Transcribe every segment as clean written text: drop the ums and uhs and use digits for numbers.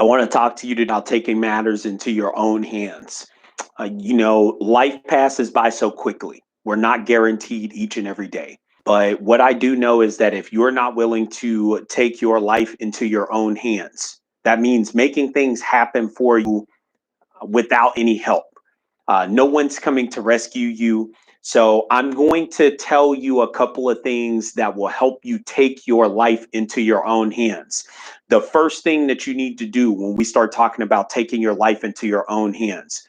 I want to talk to you today about taking matters into your own hands. Life passes by so quickly. We're not guaranteed each and every day. But what I do know is that if you're not willing to take your life into your own hands, that means making things happen for you without any help. No one's coming to rescue you. So I'm going to tell you a couple of things that will help you take your life into your own hands. The first thing that you need to do when we start talking about taking your life into your own hands,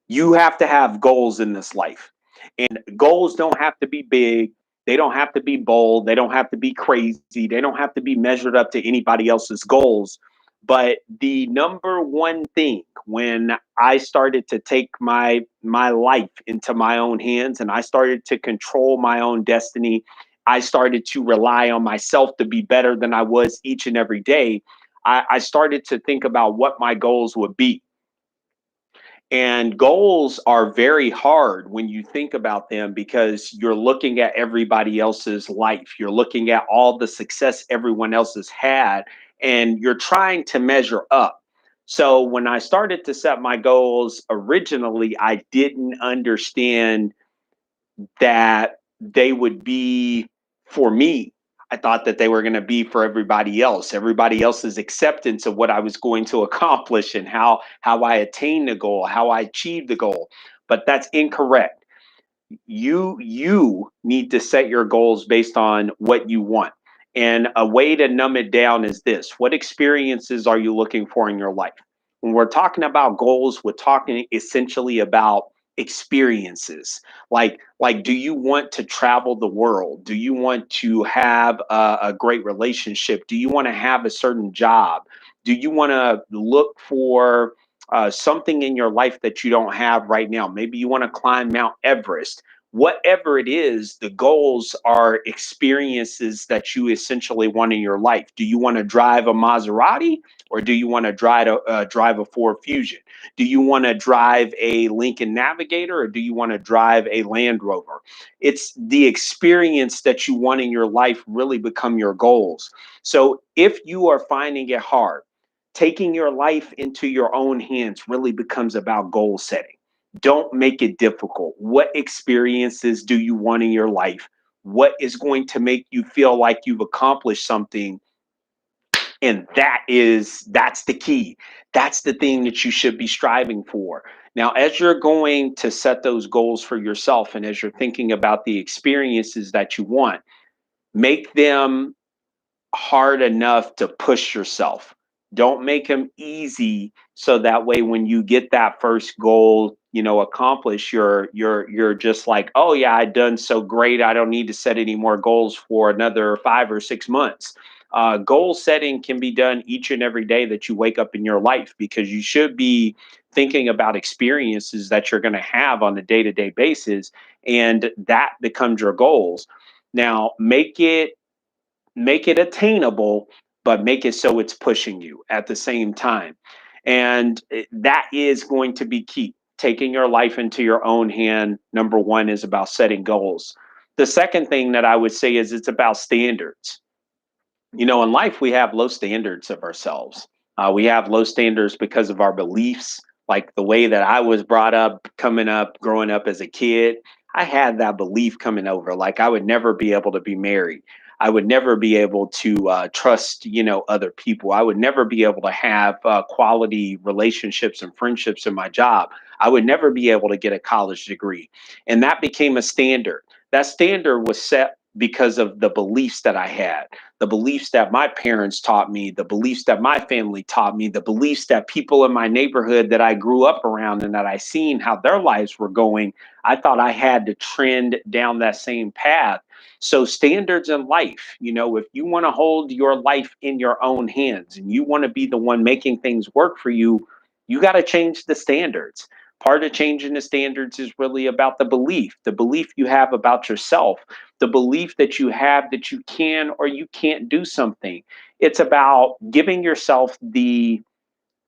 you have to have goals in this life. And goals don't have to be big. They don't have to be bold. They don't have to be crazy. They don't have to be measured up to anybody else's goals. But the number one thing when I started to take my life into my own hands and I started to control my own destiny, I started to rely on myself to be better than I was each and every day. I started to think about what my goals would be. And goals are very hard when you think about them because you're looking at everybody else's life. You're looking at all the success everyone else has had, and you're trying to measure up. So when I started to set my goals originally, I didn't understand that they would be for me. I thought that they were going to be for everybody else's acceptance of what I was going to accomplish and how I attained the goal, how I achieved the goal. But that's incorrect. You need to set your goals based on what you want. And a way to numb it down is this: what experiences are you looking for in your life? When we're talking about goals, we're talking essentially about experiences. Like do you want to travel the world? Do you want to have a great relationship? Do you want to have a certain job? Do you want to look for something in your life that you don't have right now? Maybe you want to climb Mount Everest. Whatever it is, the goals are experiences that you essentially want in your life. Do you want to drive a Maserati, or do you want to drive a Ford Fusion? Do you want to drive a Lincoln Navigator, or do you want to drive a Land Rover? It's the experience that you want in your life really become your goals. So if you are finding it hard, taking your life into your own hands really becomes about goal setting. Don't make it difficult. What experiences do you want in your life? What is going to make you feel like you've accomplished something? And that's the key. That's the thing that you should be striving for. Now, as you're going to set those goals for yourself and as you're thinking about the experiences that you want, make them hard enough to push yourself. Don't make them easy so that way when you get that first goal, accomplished, you're just like, "Oh yeah, I done so great. I don't need to set any more goals for another 5 or 6 months." Goal setting can be done each and every day that you wake up in your life because you should be thinking about experiences that you're going to have on a day-to-day basis, and that becomes your goals. Now, make it attainable, but make it so it's pushing you at the same time. And that is going to be key. Taking your life into your own hand, number one, is about setting goals. The second thing that I would say is it's about standards. In life, we have low standards of ourselves. We have low standards because of our beliefs, like the way that I was brought up, coming up, growing up as a kid. I had that belief coming over, like I would never be able to be married. I would never be able to trust, other people. I would never be able to have quality relationships and friendships in my job. I would never be able to get a college degree. And that became a standard. That standard was set because of the beliefs that I had, the beliefs that my parents taught me, the beliefs that my family taught me, the beliefs that people in my neighborhood that I grew up around and that I seen how their lives were going. I thought I had to trend down that same path. So standards in life, if you want to hold your life in your own hands and you want to be the one making things work for you, you got to change the standards. Part of changing the standards is really about the belief you have about yourself, the belief that you have that you can or you can't do something. It's about giving yourself the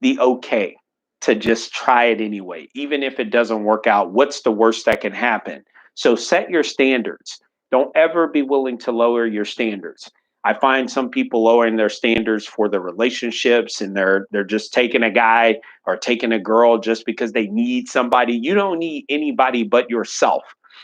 okay to just try it anyway, even if it doesn't work out. What's the worst that can happen? So set your standards. Don't ever be willing to lower your standards. I find some people lowering their standards for the relationships, and they're just taking a guy or taking a girl just because they need somebody. You don't need anybody but yourself.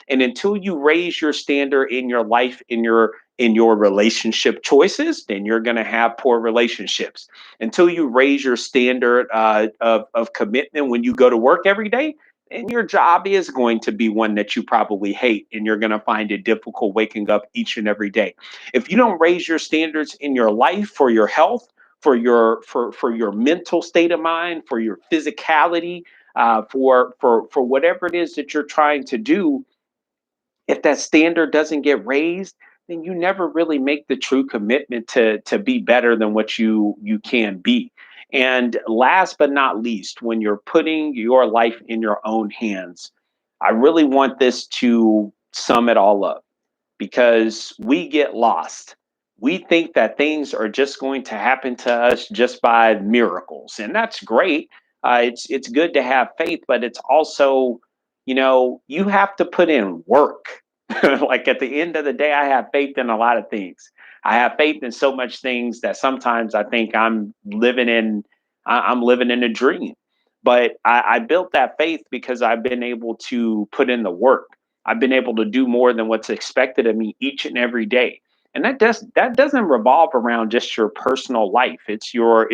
And until you raise your standard in your life, in your relationship choices, then you're going to have poor relationships. Until you raise your standard of commitment when you go to work every day, and your job is going to be one that you probably hate, and you're going to find it difficult waking up each and every day. If you don't raise your standards in your life for your health, for your mental state of mind, for your physicality, for whatever it is that you're trying to do, if that standard doesn't get raised, then you never really make the true commitment to be better than what you can be. And last but not least, when you're putting your life in your own hands, I really want this to sum it all up, because we get lost. We think that things are just going to happen to us just by miracles, and that's great. It's good to have faith, but it's also, you have to put in work. Like at the end of the day, I have faith in a lot of things. I have faith in so much things that sometimes I think I'm living in a dream. But I built that faith because I've been able to put in the work. I've been able to do more than what's expected of me each and every day. And that doesn't revolve around just your personal life. It's your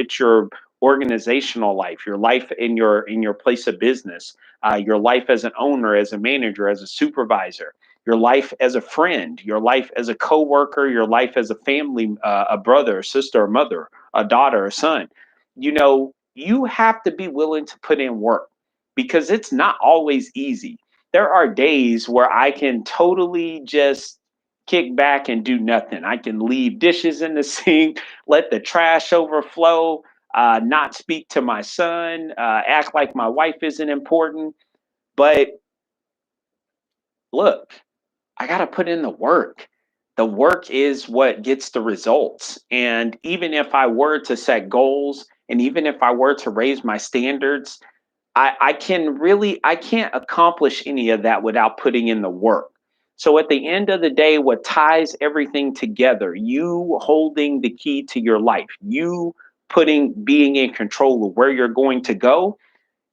organizational life, your life in your place of business, your life as an owner, as a manager, as a supervisor, your life as a friend, your life as a coworker, your life as a family, a brother, a sister, a mother, a daughter, a son. You have to be willing to put in work, because it's not always easy. There are days where I can totally just kick back and do nothing. I can leave dishes in the sink, let the trash overflow, not speak to my son, act like my wife isn't important. But look, I got to put in the work. The work is what gets the results. And even if I were to set goals, and even if I were to raise my standards, I can't accomplish any of that without putting in the work. So at the end of the day, what ties everything together, you holding the key to your life, you being in control of where you're going to go.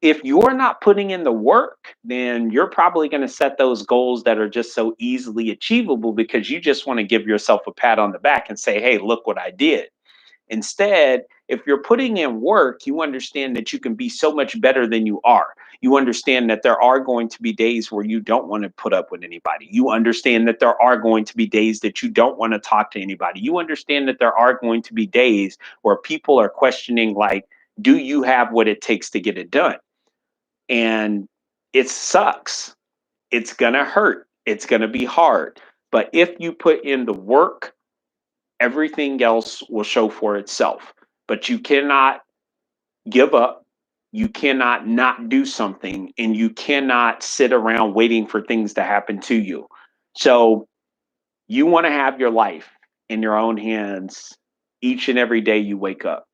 If you're not putting in the work, then you're probably going to set those goals that are just so easily achievable because you just want to give yourself a pat on the back and say, hey, look what I did. Instead, if you're putting in work, you understand that you can be so much better than you are. You understand that there are going to be days where you don't want to put up with anybody. You understand that there are going to be days that you don't want to talk to anybody. You understand that there are going to be days where people are questioning, like, do you have what it takes to get it done? And it sucks. It's going to hurt. It's going to be hard. But if you put in the work, everything else will show for itself. But you cannot give up. You cannot not do something, and you cannot sit around waiting for things to happen to you. So you want to have your life in your own hands each and every day you wake up.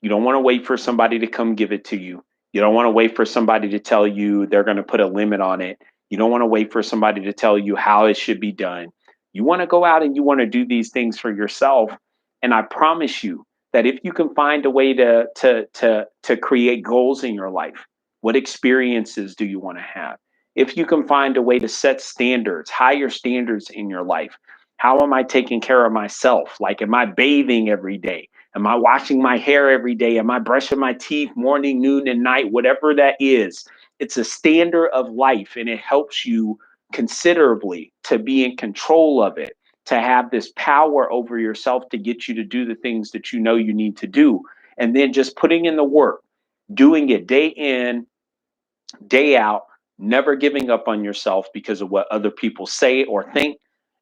You don't want to wait for somebody to come give it to you. You don't want to wait for somebody to tell you they're going to put a limit on it. You don't want to wait for somebody to tell you how it should be done. You want to go out and you want to do these things for yourself. And I promise you that if you can find a way to create goals in your life, what experiences do you want to have? If you can find a way to set standards, higher standards in your life, how am I taking care of myself? Like, am I bathing every day? Am I washing my hair every day? Am I brushing my teeth morning, noon, and night? Whatever that is, it's a standard of life, and it helps you considerably to be in control of it, to have this power over yourself to get you to do the things that you know you need to do. And then just putting in the work, doing it day in, day out, never giving up on yourself because of what other people say or think,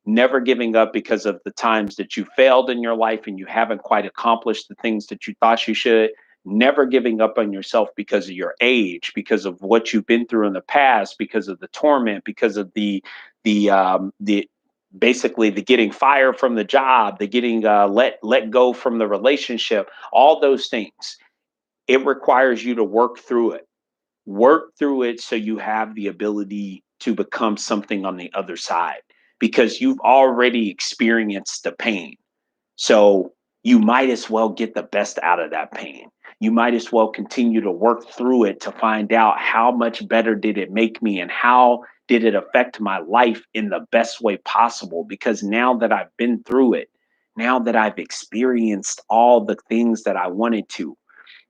never giving up because of the times that you failed in your life and you haven't quite accomplished the things that you thought you should, never giving up on yourself because of your age, because of what you've been through in the past, because of the torment, because of the basically the getting fired from the job, the getting let go from the relationship, all those things. It requires you to work through it so you have the ability to become something on the other side, because you've already experienced the pain. So you might as well get the best out of that pain. You might as well continue to work through it to find out how much better did it make me and how did it affect my life in the best way possible. Because now that I've been through it, now that I've experienced all the things that I wanted to,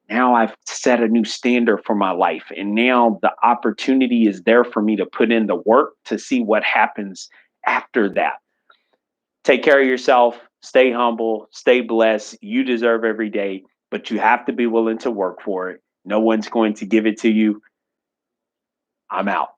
now I've set a new standard for my life. And now the opportunity is there for me to put in the work to see what happens after that. Take care of yourself, stay humble, stay blessed. You deserve every day, but you have to be willing to work for it. No one's going to give it to you. I'm out.